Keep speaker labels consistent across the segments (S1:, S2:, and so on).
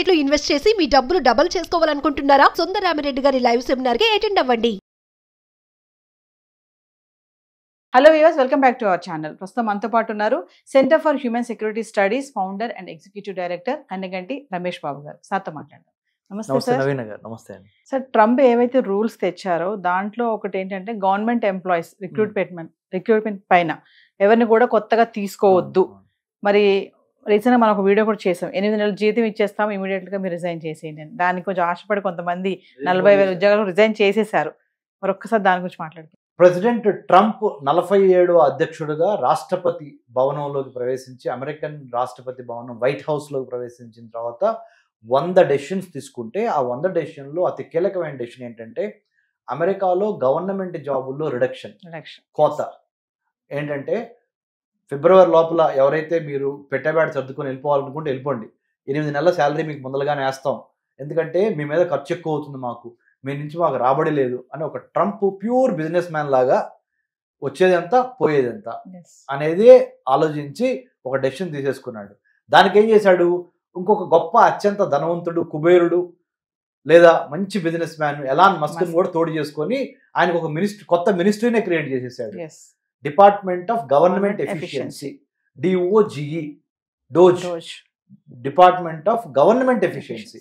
S1: మార్కెట్లో ఇన్వెస్ట్ చేసి మీ డబ్బులు డబుల్ చేసుకోవాలనుకుంటున్నారా? సుందరరామిరెడ్డి గారి లైవ్ సెమినార్ కి అటెండ్ అవ్వండి.
S2: Hello viewers, welcome back to our channel. ప్రస్తుతం మనతో పాటు ఉన్నారు centre for human security studies founder and executive director Kanneganti Ramesh Babu garu. సార్తో మాట్లాడారు. నమస్తే సార్.
S3: నవీన్ గారు నమస్తే అండి.
S2: సార్, ట్రంప్ ఏవైతే రూల్స్ తెచ్చారో దాంట్లో ఒకటి ఏంటంటే గవర్నమెంట్ ఎంప్లాయీస్ రిక్రూట్మెంట్ పైన ఎవరిని కూడా కొత్తగా తీసుకోవద్దు. మరి రీసెంట్గా మనం ఒక వీడియో కూడా చేసాం, 8 నెలల జీతం ఇచ్చేస్తాం, ఇమీడియట్ గా మీరు రిజైన్ చేసేయండి అని. దానికి కొంచెం ఆశపడి కొంతమంది 40,000 ఉద్యోగాలు రిజైన్ చేసేసారు. మరి ఒక్కసారి దాని గురించి మాట్లాడుతాం.
S3: ప్రెసిడెంట్ ట్రంప్ 47వ అధ్యక్షుడిగా రాష్ట్రపతి భవనంలోకి ప్రవేశించి, అమెరికన్ రాష్ట్రపతి భవనం వైట్ హౌస్ లోకి ప్రవేశించిన తర్వాత 100 డెసిషన్స్ తీసుకుంటే, ఆ 100 డెసిషన్లో అతి కీలకమైన డెసిషన్ ఏంటంటే అమెరికాలో గవర్నమెంట్ జాబుల్లో రిడక్షన్, కోత. ఏంటంటే ఫిబ్రవరి లోపల ఎవరైతే మీరు పెట్టేబాటు సర్దుకొని వెళ్ళిపోవాలనుకుంటే వెళ్ళిపోండి, 8 నెలల శాలరీ మీకు ముందలుగానే వేస్తాం, ఎందుకంటే మీ మీద ఖర్చు ఎక్కువ అవుతుంది, మీ నుంచి మాకు రాబడి లేదు అని ఒక ట్రంప్ ప్యూర్ బిజినెస్ మ్యాన్ లాగా వచ్చేదంతా పోయేదంతా అనేది ఆలోచించి ఒక డెసిషన్ తీసేసుకున్నాడు. దానికి ఏం చేశాడు, ఇంకొక గొప్ప అత్యంత ధనవంతుడు కుబేరుడు లేదా మంచి బిజినెస్ మ్యాన్ ఎలాన్ మస్క్ని కూడా తోడు చేసుకొని ఆయనకు ఒక కొత్త మినిస్ట్రీనే క్రియేట్ చేసేసాడు. Department of government efficiency, DOGE, department of government efficiency.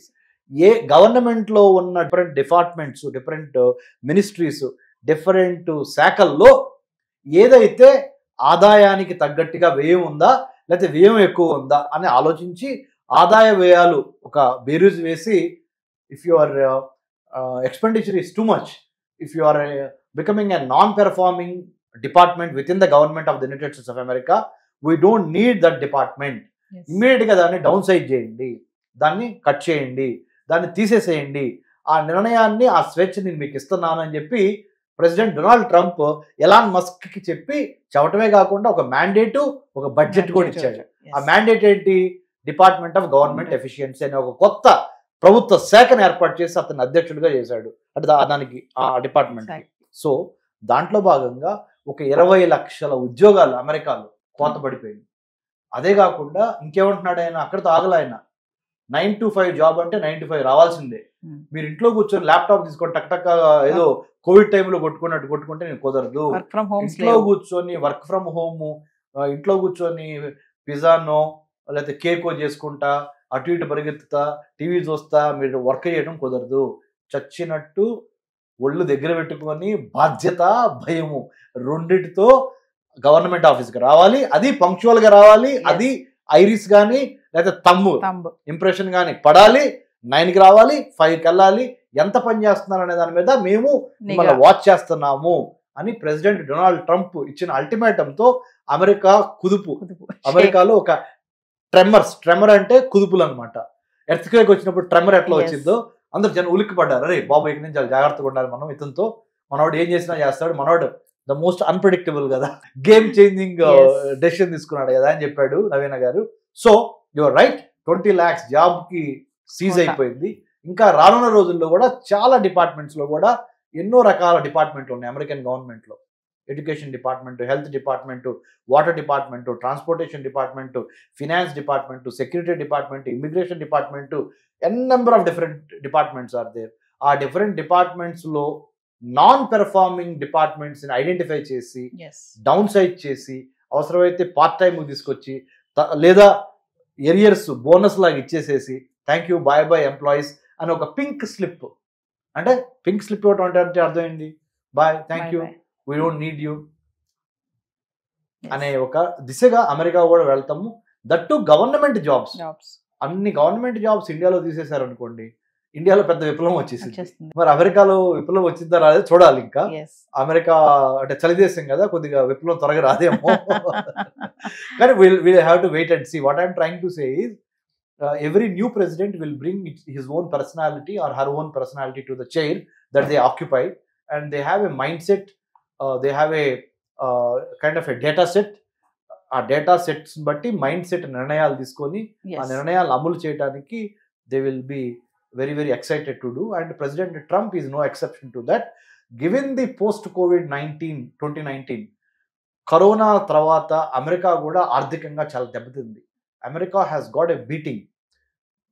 S3: ఏ గవర్నమెంట్లో ఉన్న different departments, different ministries, different శాఖల్లో ఏదైతే ఆదాయానికి తగ్గట్టుగా వ్యయం ఉందా లేకపోతే వ్యయం ఎక్కువ ఉందా అని ఆలోచించి ఆదాయ వ్యయాలు ఒక బేరీజ్ వేసి, if your expenditure is too much, if you are becoming a non performing department with in the government of the United States of America, we don't need that department, ఇమ్మీడియట్గా దాన్ని డౌన్ సైజ్ చేయండి, దాన్ని cut చేయండి, దాన్ని తీసేసేయండి, ఆ నిర్ణయాన్ని ఆ స్వేచ్ఛని మీకు ఇస్తున్నాను అని చెప్పి ప్రెసిడెంట్ డొనాల్డ్ ట్రంప్ ఎలాన్ మస్క్కి చెప్పటమే కాకుండా ఒక మ్యాండేటు, ఒక బడ్జెట్ కూడా ఇచ్చాడు. ఆ మ్యాండేట్ ఏంటి, డిపార్ట్మెంట్ ఆఫ్ గవర్నమెంట్ ఎఫిషియన్సీ అనే ఒక కొత్త ప్రభుత్వ శాఖను ఏర్పాటు చేసి అతన్ని అధ్యక్షుడిగా చేశాడు, అంటే దానికి ఆ డిపార్ట్మెంట్. సో దాంట్లో భాగంగా ఒక 20 లక్షల ఉద్యోగాలు అమెరికాలో కోత పడిపోయింది. అదే కాకుండా ఇంకేమంటున్నాడు ఆయన, అక్కడితో ఆగల ఆయన, 9 to 5 జాబ్ అంటే 9 to 5 రావాల్సిందే. మీరు ఇంట్లో కూర్చొని ల్యాప్టాప్ తీసుకొని టక్ ఏదో కోవిడ్ టైంలో కొట్టుకుంటే నేను కుదరదు. ఇంట్లో కూర్చొని వర్క్ ఫ్రమ్ హోమ్, ఇంట్లో కూర్చొని పిజ్జానో లేకపోతే కేకో చేసుకుంటా అటు ఇటు పరిగెత్తుతా టీవీ చూస్తా మీరు వర్క్ చేయడం కుదరదు. చచ్చినట్టు ఒళ్ళు దగ్గర పెట్టుకొని బాధ్యత భయము రెండిటితో గవర్నమెంట్ ఆఫీస్కి రావాలి, అది పంక్చువల్ గా రావాలి, అది ఐరిస్ కానీ లేకపోతే తమ్ము ఇంప్రెషన్ కానీ పడాలి, 9కి రావాలి, 5కి వెళ్ళాలి, ఎంత పని చేస్తున్నారు అనే దాని మీద మేము మిమ్మల్ని వాచ్ చేస్తున్నాము అని ప్రెసిడెంట్ డొనాల్డ్ ట్రంప్ ఇచ్చిన అల్టిమేటంతో అమెరికా కుదుపు. అమెరికాలో ఒక ట్రెమర్ అంటే కుదుపులు అనమాట. ఎర్త్క్వేక్ వచ్చినప్పుడు ట్రెమర్ ఎట్లా వచ్చిందో అందరు జనం ఉలిక్కి పడ్డారు, అరే బాబు ఇక్కడి నుంచి చాలా జాగ్రత్తగా ఉండాలి మనం, ఇతనితో మనవాడు ఏం చేసినా చేస్తాడు, మనవాడు ద మోస్ట్ అన్ప్రెడిక్టబుల్ కదా, గేమ్ చేంజింగ్ డెసిషన్ తీసుకున్నాడు కదా అని చెప్పాడు నవీన గారు. So your right, 20 lakhs job కి సీజ్ అయిపోయింది. ఇంకా రానున్న రోజుల్లో కూడా చాలా డిపార్ట్మెంట్స్ లో కూడా ఎన్నో రకాల డిపార్ట్మెంట్లు ఉన్నాయి అమెరికన్ గవర్నమెంట్ లో. Education department, health department, water department, transportation department, finance department, security department, immigration department, n number of different departments are there. ఆ డిఫరెంట్ డిపార్ట్మెంట్స్ లో నాన్ పెర్ఫార్మింగ్ డిపార్ట్మెంట్స్ ని ఐడెంటిఫై చేసి డౌన్ సైజ్ చేసి అవసరమైతే part time తీసుకొచ్చి లేదా arrears bonus లాగా ఇచ్చేసేసి thank you bye bye employees అని ఒక పింక్ స్లిప్, అంటే పింక్ స్లిప్ ఇవ్వటం అంటే అర్థం ఏంటి, bye thank you we don't need you అనే ఒక దిశగా అమెరికా కూడా వెళ్తాము. దట్టు గవర్నమెంట్ జాబ్స్, అన్ని గవర్నమెంట్ జాబ్స్ ఇండియాలో తీసేశారు అనుకోండి, ఇండియాలో పెద్ద విప్లవం వచ్చేసింది. మరి అమెరికాలో విప్లవం వచ్చిందా రాలేదు చూడాలి. ఇంకా అమెరికా అంటే చలిదేశం కదా, కొద్దిగా విప్లవం త్వరగా రాదేమో. కానీ we'll have to wait and see. What I'm trying to say is every new president will bring his own personality or her own personality to the chair that they occupy, and they have a mindset, they have a kind of a data set. ఆ data sets బట్టి mind set నిర్ణయాలు తీసుకొని ఆ నిర్ణయాలు అమలు చేయడానికి they will be very very excited to do, and President Trump is no exception to that. Given the post COVID-19 2019 corona తర్వాత America కూడా ఆర్థికంగా చాలా దెబ్బతింది. America has got a beating.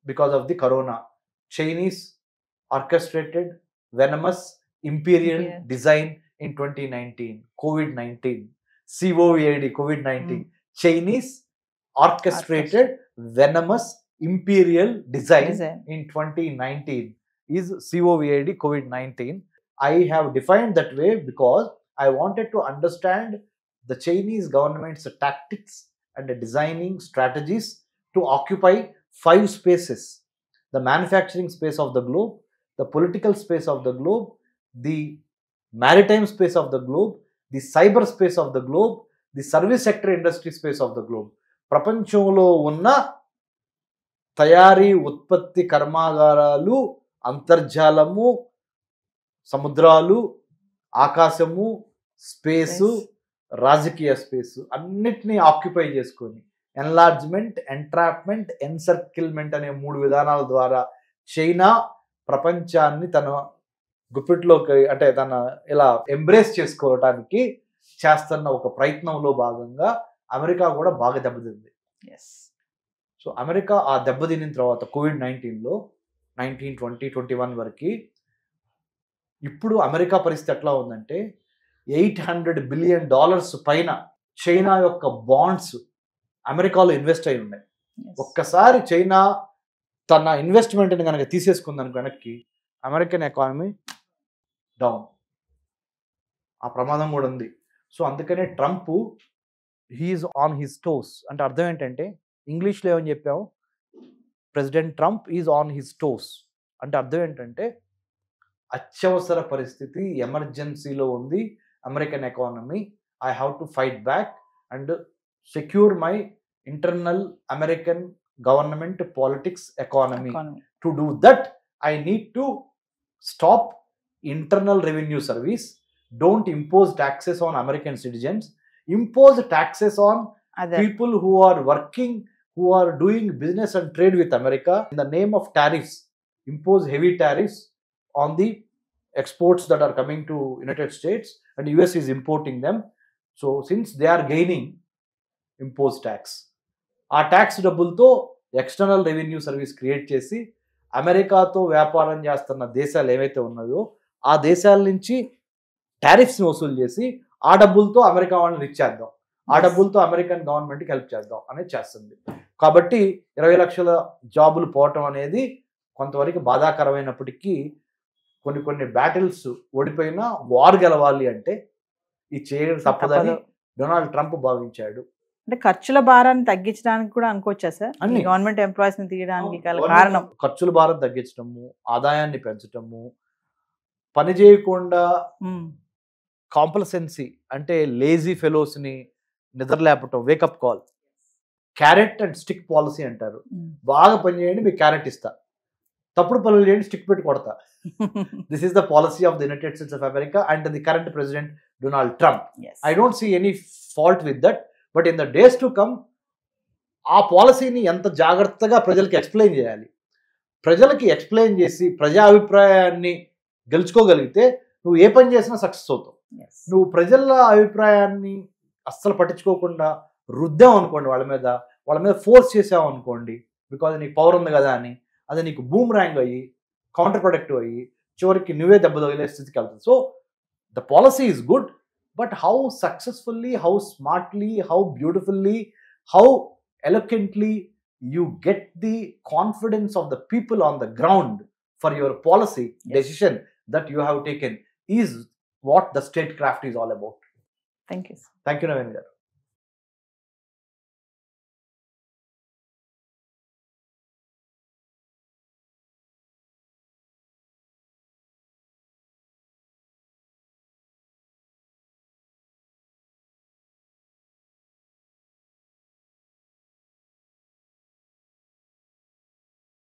S3: because of the corona. Chinese orchestrated venomous imperial
S2: Yeah.
S3: design in 2019. COVID-19. COVID, COVID-19. Chinese orchestrated venomous imperial design in 2019 is COVID, COVID-19. I have defined that way because I wanted to understand the Chinese government's tactics and designing strategies to occupy 5 spaces: the manufacturing space of the globe, the political space of the globe, the maritime space of the globe, the cyber space of the globe, the service sector industry space of the globe. ప్రపంచంలో ఉన్న తయారీ ఉత్పత్తి కర్మాగారాలు, అంతర్జాలము, సముద్రాలు, ఆకాశము, space, రాజకీయ space అన్నిటినీ occupy చేసుకొని ఎన్లార్జ్మెంట్, ఎంట్రాప్మెంట్, ఎన్సర్కిల్మెంట్ అనే 3 విధానాల ద్వారా చైనా ప్రపంచాన్ని తన గుప్పిట్లోకి అంటే తన ఇలా ఎంబ్రేస్ చేసుకోవటానికి చేస్తున్న ఒక ప్రయత్నంలో భాగంగా అమెరికా కూడా బాగా దెబ్బతింది. సో అమెరికా ఆ దెబ్బతిన్న తర్వాత COVID-19లో 19, 20, 21 వరకు ఇప్పుడు అమెరికా పరిస్థితి ఎట్లా ఉందంటే $800 బిలియన్ పైన చైనా యొక్క బాండ్స్ అమెరికాలో ఇన్వెస్ట్ అయి ఉన్నాయి. ఒక్కసారి చైనా తన ఇన్వెస్ట్మెంట్ని కనుక తీసేసుకుందానికి వెనక్కి అమెరికన్ ఎకానమీ డౌన్, ఆ ప్రమాదం కూడా ఉంది. సో అందుకనే Trump he is on his toes అంటే అర్థం ఏంటంటే ఇంగ్లీష్లో ఏమని చెప్పాము, President Trump is on his toes అంటే అర్థం ఏంటంటే అత్యవసర పరిస్థితి, ఎమర్జెన్సీలో ఉంది American economy. I have to fight back and secure my internal American government politics economy. To do that I need to stop internal revenue service, don't impose taxes on American citizens, impose taxes on people who are working, who are doing business and trade with America in the name of tariffs. Impose heavy tariffs on the exports that are coming to United States and US is importing them. So since they are gaining, impose tax. ఆ tax డబ్బులతో external revenue service create చేసి అమెరికాతో వ్యాపారం చేస్తున్న దేశాలు ఏవైతే ఉన్నాయో ఆ దేశాల నుంచి టారిఫ్స్ని వసూలు చేసి ఆ డబ్బులతో అమెరికా వాళ్ళని ఇచ్చేద్దాం, ఆ డబ్బులతో అమెరికన్ గవర్నమెంట్కి హెల్ప్ చేద్దాం అనేది చేస్తుంది. కాబట్టి 20 లక్షల జాబులు పోవటం అనేది కొంతవరకు బాధాకరమైనప్పటికీ కొన్ని బ్యాటిల్స్ ఓడిపోయినా వార్ గెలవాలి అంటే ఇది చేయడం తప్పదని డొనాల్డ్ ట్రంప్ భావించాడు.
S2: అంటే ఖర్చుల భారాన్ని తగ్గించడానికి కూడా అనుకోవచ్చా సార్ గవర్నమెంట్ ఎంప్లాయీస్ ని తీయడానికి కారణం?
S3: ఖర్చుల భారం తగ్గించడము, ఆదాయాన్ని పెంచడము, పని చేయకుండా కాంప్లసెన్సీ అంటే లేజీ ఫెలోస్ ని నిద్రలేపటం, wake up call, carrot and stick policy అంటారు. బాగా పని చేయండి మీకు క్యారెట్ ఇస్తా, తప్పుడు పనులు చేయండి స్టిక్ పెట్టి కొడతా. This is the policy of the United States of America and the current President Donald Trump. I don't see any fault with that. But in the days to come ఆ పాలసీని ఎంత జాగ్రత్తగా ప్రజలకి ఎక్స్ప్లెయిన్ చేయాలి, ప్రజలకి explain చేసి ప్రజా అభిప్రాయాన్ని గెలుచుకోగలిగితే నువ్వు ఏ పని చేసినా సక్సెస్ అవుతావు. నువ్వు ప్రజల అభిప్రాయాన్ని అస్సలు పట్టించుకోకుండా రుద్దాం అనుకోండి, వాళ్ళ మీద ఫోర్స్ చేసావు అనుకోండి, బికాజ్ నీకు పవర్ ఉంది కదా అని, అది నీకు బూమ్ ర్యాంగ్ అయ్యి కౌంటర్ ప్రొడక్టివ్ అయ్యి చివరికి నువ్వే దెబ్బ తగిలే స్థితికి వెళ్తుంది. So the policy is good, but how successfully, how smartly, how beautifully, how eloquently you get the confidence of the people on the ground for your policy decision that you have taken is what the statecraft is all about.
S2: Thank you.
S3: Thank you, Naveen garu.